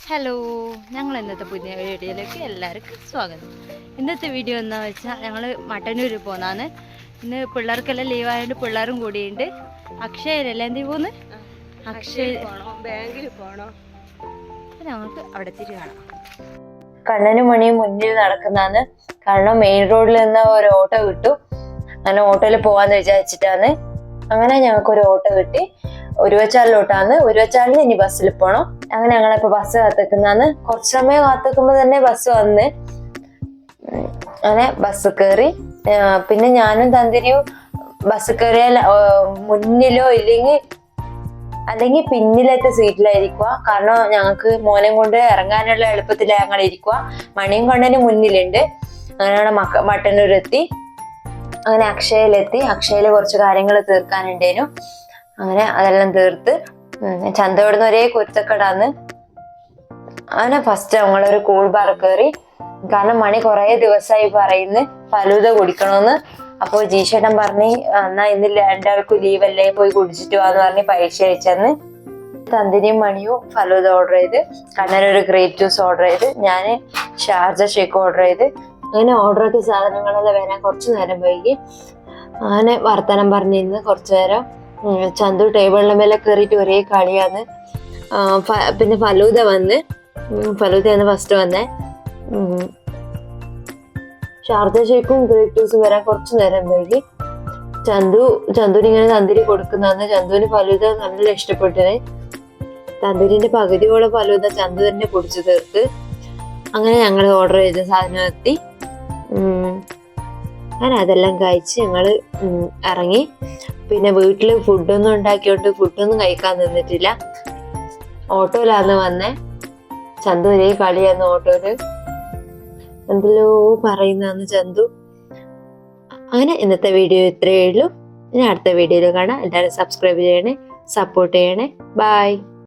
Hello, ഞങ്ങൾ ഇന്നത്തെ പുതിയ വീഡിയോയിലേക്ക് എല്ലാവർക്കും സ്വാഗതം. ഇന്നത്തെ വീഡിയോ എന്താ വെച്ചാൽ ഞങ്ങൾ മട്ടന്നൂർ പോകുന്നതാണ്. ഇന്ന് പിള്ളേർക്കെല്ലാം ലീവായതുകൊണ്ട് പിള്ളേരും കൂടിയുണ്ട്. അക്ഷയല്ലേ എന്തി പോകുന്നു? അക്ഷയ ബാങ്കിൽ പോകണം. ഞങ്ങൾക്ക് അവിടെ തിരി കാണാം. കണ്ണനും മണിയും മുന്നിൽ നടക്കുന്നതാണ്. കാരണം മെയിൻ റോഡിൽ നിന്ന് ഒരു ഓട്ടോ കിട്ടും. അങ്ങനെ ഓട്ടോയിൽ പോവാന്ന് വിചാരിച്ചിട്ടാണ്. അങ്ങനെ ഞങ്ങൾക്കൊരു ഓട്ടോ കിട്ടി. ഉരുവച്ചാലിലോട്ടാണ്. ഉരുവച്ചാലിന് ഇനി ബസ്സിൽ പോണം. അങ്ങനെ ഞങ്ങളിപ്പോ ബസ് കാത്തിക്കുന്നതാണ്. കുറച്ചു സമയം കാത്തിക്കുമ്പോ തന്നെ ബസ് വന്ന് അങ്ങനെ ബസ് കയറി. പിന്നെ ഞാനും തന്തിരിയും ബസ് കയറിയാൽ മുന്നിലോ അല്ലെങ്കിൽ പിന്നിലത്തെ സീറ്റിലായിരിക്കുക. കാരണം ഞങ്ങൾക്ക് മോനെ കൊണ്ട് ഇറങ്ങാനുള്ള എളുപ്പത്തിൽ ഞങ്ങൾ ഇരിക്കുക. മണിയും കണ്ണനും മുന്നിലുണ്ട്. അങ്ങനെയാണ് മട്ടന്നൂരെത്തി. അങ്ങനെ അക്ഷയയിലെത്തി. അക്ഷയയിൽ കുറച്ച് കാര്യങ്ങൾ തീർക്കാനുണ്ടേനു. അങ്ങനെ അതെല്ലാം തീർത്ത് ചന്തോടുന്ന ഒരേ കുരുത്തക്കടാന്ന്. അങ്ങനെ ഫസ്റ്റ് ഞങ്ങളൊരു കൂൾ ബാർ കയറി. കാരണം മണി കുറേ ദിവസമായി പറയുന്നു ഫലൂദ കുടിക്കണമെന്ന്. അപ്പോൾ ജീഷേട്ടൻ പറഞ്ഞ് എന്നാ ഇന്ന് രണ്ടാൾക്കും ലീവല്ലേ, പോയി കുടിച്ചിട്ട് വാന്ന് പറഞ്ഞ് പൈസ അയച്ചെന്ന്. തന്തിരിയും മണിയും ഫലൂദ ഓർഡർ ചെയ്ത്, കണ്ണനൊരു ഗ്രേപ്പ് ജ്യൂസ് ഓർഡർ ചെയ്ത്, ഞാൻ ഷാർജ ഷേക്ക് ഓർഡർ ചെയ്ത്. അങ്ങനെ ഓർഡറാക്കിയ സാധനങ്ങളെല്ലാം വരാൻ കുറച്ച് നേരം വൈകി. അങ്ങനെ വർത്തമാനം പറഞ്ഞിരുന്ന് കുറച്ചു നേരം. ചന്തു ടേബിളിന്റെ മേലെ കയറിയിട്ട് ഒരേ കളിയാണ്. പിന്നെ ഫലൂദ വന്ന്, ഫലൂദയാണ് ഫസ്റ്റ് വന്നേ. ഷാർജ ഷേക്കും ഗ്രേപ്പ് ജ്യൂസും വരാൻ കുറച്ചു നേരം വൈകി. ചന്തുവിന് ഇങ്ങനെ തന്തിരി കൊടുക്കുന്നതാണ്. ചന്തുവിന് ഫലൂദ നല്ല ഇഷ്ടപ്പെട്ടത്. തന്തിരിന്റെ പകുതിയോളം ഫലൂദ ചന്തു തന്നെ പൊടിച്ചു തീർത്ത്. അങ്ങനെ ഞങ്ങൾ ഓർഡർ ചെയ്ത സാധനം എത്തി. അങ്ങനെ അതെല്ലാം കഴിച്ച് ഞങ്ങൾ ഇറങ്ങി. പിന്നെ വീട്ടിൽ ഫുഡൊന്നും ഉണ്ടാക്കിയോണ്ട് ഫുഡൊന്നും കഴിക്കാൻ നിന്നിട്ടില്ല. ഓട്ടോയിലാന്ന് വന്നേ. ചന്തു ഒരേ കളിയാന്ന് ഓട്ടോയില്. എന്തെല്ലോ പറയുന്നാന്ന് ചന്തു. അങ്ങനെ ഇന്നത്തെ വീഡിയോ ഇത്രയേ ഉള്ളൂ. ഇനി അടുത്ത വീഡിയോയിൽ കാണാം. എല്ലാവരും സബ്സ്ക്രൈബ് ചെയ്യണേ, സപ്പോർട്ട് ചെയ്യണേ. ബൈ.